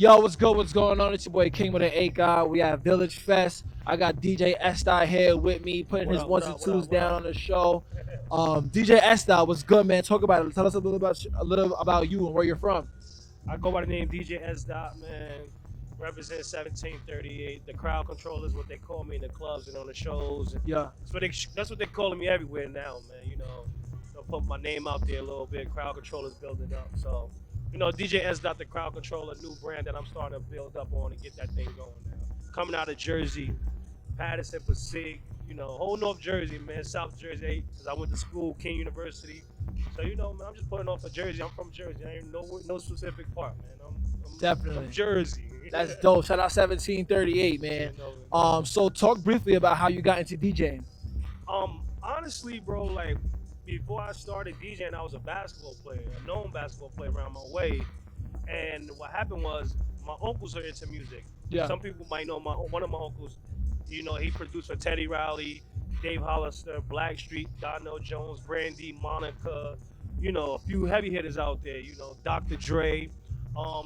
Yo, what's good? What's going on? It's your boy King with an 8 guy. We have Village Fest. I got DJ SDOT here with me, putting his ones and twos down on the show. DJ SDOT, what's good, man? Talk about it. Tell us a little about you and where you're from. I go by the name DJSDOT, man. Represent 1738. The crowd controller is what they call me in the clubs and on the shows. Yeah. That's what they're calling me everywhere now, man. You know, they'll put my name out there a little bit. Crowd controller's building up. So, you know, DJSDOT, the crowd controller, new brand that I'm starting to build up on and get that thing going now. Coming out of Jersey, Patterson, Passaic, you know, whole North Jersey, man, South Jersey, because I went to school, King University. So, you know, man, I'm just putting off for Jersey. I'm from Jersey. I ain't no specific part, man. I'm Definitely. from Jersey. That's dope. Shout out 1738, man. So talk briefly about how you got into DJing. Honestly, bro, like before I started DJing, I was a basketball player, a known basketball player around my way. And what happened was my uncles are into music. Yeah. Some people might know one of my uncles. You know, he produced for Teddy Riley, Dave Hollister, Blackstreet, Donnell Jones, Brandy, Monica. You know, a few heavy hitters out there. You know, Dr. Dre.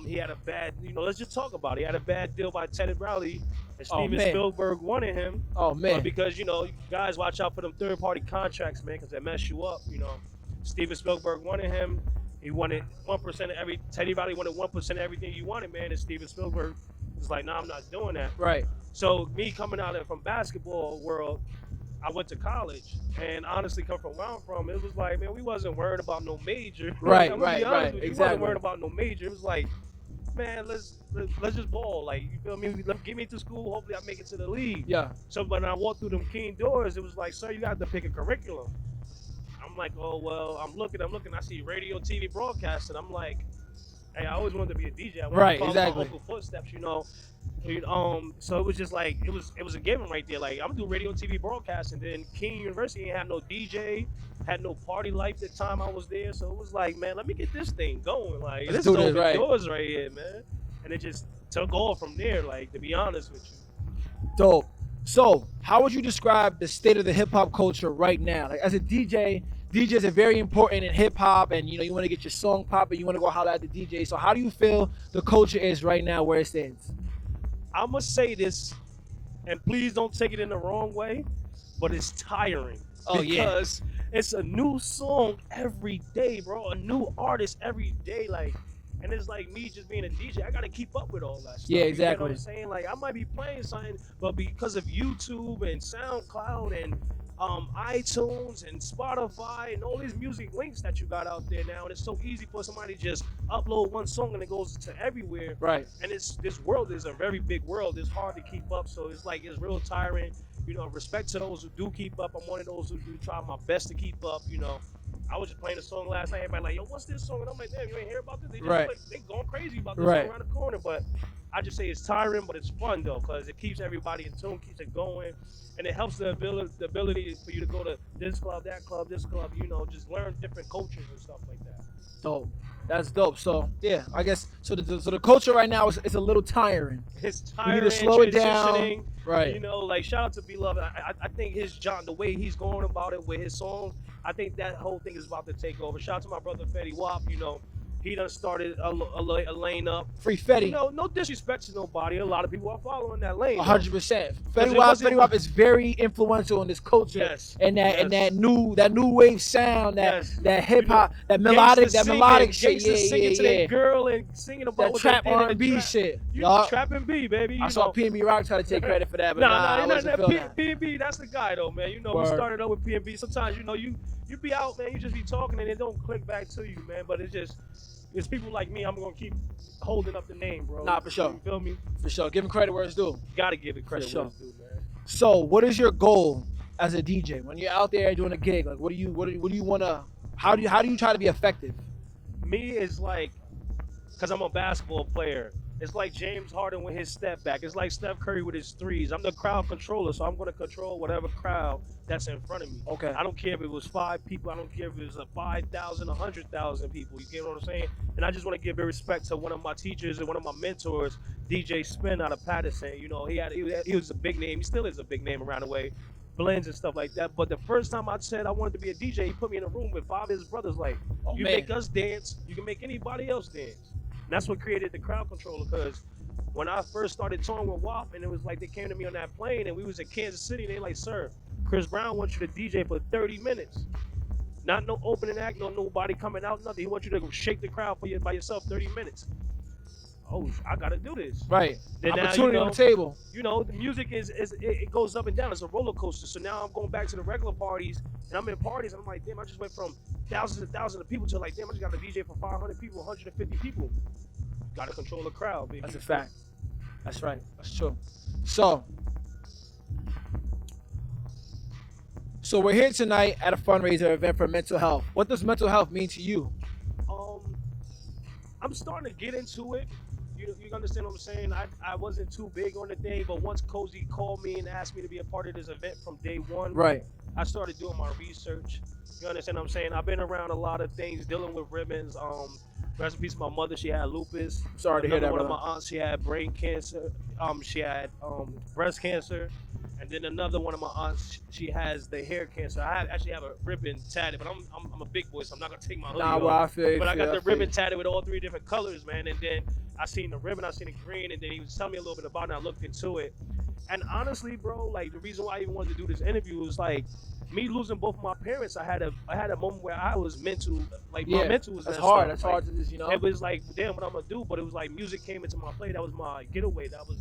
He had a bad, you know, let's just talk about it. He had a bad deal by Teddy Riley, and Steven Spielberg wanted him. Oh, man. Because, you know, guys, watch out for them third-party contracts, man, because they mess you up, you know. Steven Spielberg wanted him. He wanted 1% of every, Teddy Riley wanted 1% of everything you wanted, man, and Steven Spielberg was like, nah, I'm not doing that. Right. So me coming out from basketball world, I went to college, and honestly, come from where I'm from, it was like, man, we wasn't worried about no major. Right, I'm gonna be honest with you. exactly. We wasn't worried about no major. It was like, man, let's just ball. Like, you feel me? Get me to school. Hopefully, I make it to the league. Yeah. So when I walked through them King doors, it was like, sir, you got to pick a curriculum. I'm like, oh well, I'm looking. I see radio, TV broadcasting. I'm like, hey, I always wanted to be a DJ. I wanted to follow my uncle footsteps, you know. So it was just like it was a given right there. Like, I'm gonna do radio, TV broadcasting. Then King University ain't had no DJ, had no party life the time I was there. So it was like, man, let me get this thing going. Like, this is open doors right here, man. And it just took off from there. Like, to be honest with you. Dope. So, how would you describe the state of the hip hop culture right now? Like, as a DJ, DJs are very important in hip hop, and you know you want to get your song popping, you want to go holler at the DJ. So, how do you feel the culture is right now, where it stands? I must say this, and please don't take it in the wrong way, but it's tiring. Oh, because it's a new song every day, bro. A new artist every day, like, and it's like me just being a DJ. I gotta keep up with all that stuff. Yeah, exactly. You know what I'm saying? Like, I might be playing something, but because of YouTube and SoundCloud and iTunes and Spotify and all these music links that you got out there now, and it's so easy for somebody to just upload one song and it goes to everywhere. Right. And this world is a very big world. It's hard to keep up, so it's like it's real tiring. You know, respect to those who do keep up. I'm one of those who do try my best to keep up. You know, I was just playing a song last night. Everybody like, yo, what's this song? And I'm like, damn, you ain't hear about this? They just like, they going crazy about this song around the corner. But I just say it's tiring, but it's fun though, because it keeps everybody in tune, keeps it going. And it helps the ability for you to go to this club, this club, you know, just learn different cultures and stuff like that. Dope. That's dope. So, yeah, I guess, so the culture right now is a little tiring. It's tiring. You need to slow it down. Right. You know, like, shout out to B-Love. I think the way he's going about it with his songs, I think that whole thing is about to take over. Shout out to my brother Fetty Wap, you know. He done started a lane up. Free Fetty. You know, no disrespect to nobody. A lot of people are following that lane. 100%. Fetty Wap is very influential in this culture. Yes. And that new wave sound, that hip hop, that melodic shit. Singing to that girl and singing about that trap R&B shit. Trap and B, baby. I saw P&B Rock try to take credit for that, but I wasn't feeling that. P&B, that's the guy though, man. You know, we started out with P&B. Sometimes, you know, you be out, man. You just be talking and it don't click back to you, man. But it's people like me. I'm gonna keep holding up the name, bro. Nah, for sure. You feel me? For sure. Give him credit where it's due. Gotta give it credit where it's due, man. So, what is your goal as a DJ when you're out there doing a gig? Like, what do you want to? How do you try to be effective? Me is like, cause I'm a basketball player. It's like James Harden with his step back. It's like Steph Curry with his threes. I'm the crowd controller, so I'm going to control whatever crowd that's in front of me. Okay. I don't care if it was 5 people. I don't care if it was 5,000, 100,000 people. You get what I'm saying? And I just want to give respect to one of my teachers and one of my mentors, DJ Spin out of Patterson. You know, he was a big name. He still is a big name around the way. Blends and stuff like that. But the first time I said I wanted to be a DJ, he put me in a room with 5 of his brothers. Like, you make us dance, you can make anybody else dance. And that's what created the crowd controller, because when I first started touring with WAP, and it was like they came to me on that plane, and we was in Kansas City, and they like, sir, Chris Brown wants you to DJ for 30 minutes. Not no opening act, nobody coming out, nothing. He wants you to shake the crowd by yourself 30 minutes. Oh, I gotta do this. Right. Then Opportunity now, on the table. You know, the music it goes up and down. It's a roller coaster. So now I'm going back to the regular parties, and I'm in parties, and I'm like, damn, I just went from thousands and thousands of people to like, damn, I just got a DJ for 500 people, 150 people. Gotta control the crowd, baby. That's a fact. That's right. That's true. So we're here tonight at a fundraiser event for mental health. What does mental health mean to you? I'm starting to get into it. You understand what I'm saying? I wasn't too big on the thing, but once Cozy called me and asked me to be a part of this event from day one, right, I started doing my research. You understand what I'm saying? I've been around a lot of things, dealing with ribbons. Rest in peace, my mother, she had lupus. Sorry to hear that, One brother. of my aunts, she had brain cancer. She had breast cancer. And then another one of my aunts, she has the hair cancer. I actually have a ribbon tatted, but I'm a big boy, so I'm not gonna take my hoodie off. Well, I feel you. But I got the ribbon tatted with all 3 different colors, man. And then I seen the ribbon, I seen the green, and then he was telling me a little bit about it, and I looked into it. And honestly, bro, like the reason why I even wanted to do this interview was like me losing both of my parents. I had a moment where I was mental, like my mental was. That's hard. That's like, hard to just, you know. It was like, damn, what I'm gonna do? But it was like music came into my play. That was my getaway. That was,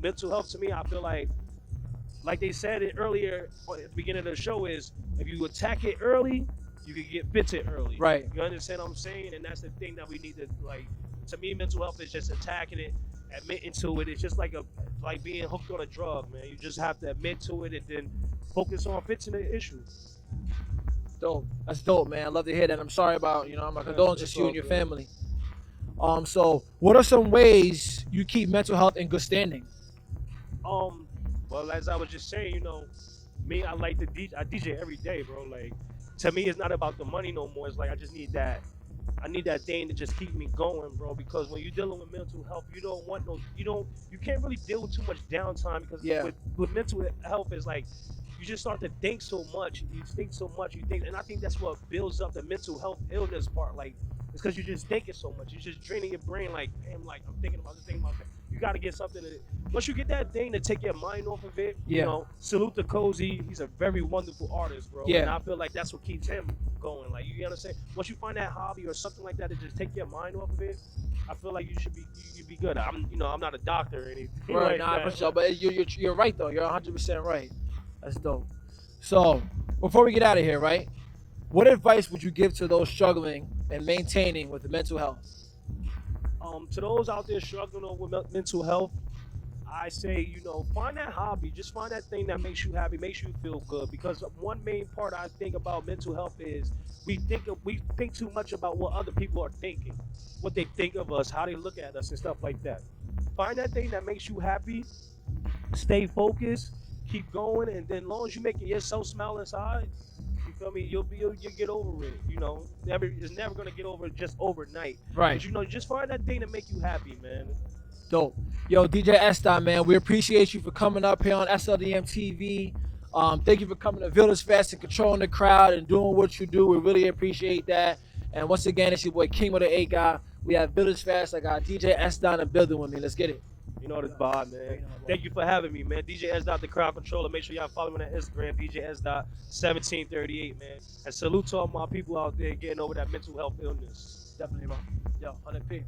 mental health to me. I feel like they said it earlier at the beginning of the show, is if you attack it early, you can get bitten early. Right. You understand what I'm saying? And that's the thing that we need to, like, to me, mental health is just attacking it, admitting to it. It's just like being hooked on a drug, man. You just have to admit to it and then focus on fixing the issue. Dope. That's dope, man. I love to hear that. I'm sorry about, my condolences to you and your family. So what are some ways you keep mental health in good standing? Well, as I was just saying, me, I like to DJ. I DJ every day, bro. Like, to me, it's not about the money no more. It's like I just need that. I need that thing to just keep me going, bro. Because when you're dealing with mental health, you can't really deal with too much downtime, because with mental health, is like you just start to think so much. You think so much. And I think that's what builds up the mental health illness part. Like, it's because you're just thinking so much. You're just draining your brain. Like, damn, like I'm thinking about this, thinking about that. You got to get something to. Once you get that thing to take your mind off of it, salute to Cozy. He's a very wonderful artist, bro. Yeah. And I feel like that's what keeps him going. Like, you understand? Once you find that hobby or something like that to just take your mind off of it, I feel like you'd be good. I'm not a doctor or anything. Right, nah, for sure. But you're right though. You're 100% right. That's dope. So before we get out of here, right? What advice would you give to those struggling and maintaining with the mental health? To those out there struggling with mental health, I say, find that hobby. Just find that thing that makes you happy, makes you feel good. Because one main part I think about mental health is we think too much about what other people are thinking, what they think of us, how they look at us, and stuff like that. Find that thing that makes you happy. Stay focused. Keep going, and then as long as you make yourself smile inside, you feel me? You'll get over it. It's never gonna get over just overnight. Right. But just find that thing to make you happy, man. Dope. Yo, DJ SDOT, man, we appreciate you for coming up here on SLDM TV. Thank you for coming to Village Fest and controlling the crowd and doing what you do. We really appreciate that. And once again, it's your boy Kingmil the A guy. We have Village Fest. I got DJ SDOT in the building with me. Let's get it. You know this vibe, man. Thank you for having me, man. DJSDOT, the crowd controller. Make sure y'all follow me on Instagram, DJSDOT 1738, man. And salute to all my people out there getting over that mental health illness. Definitely, bro. Yo, 100p.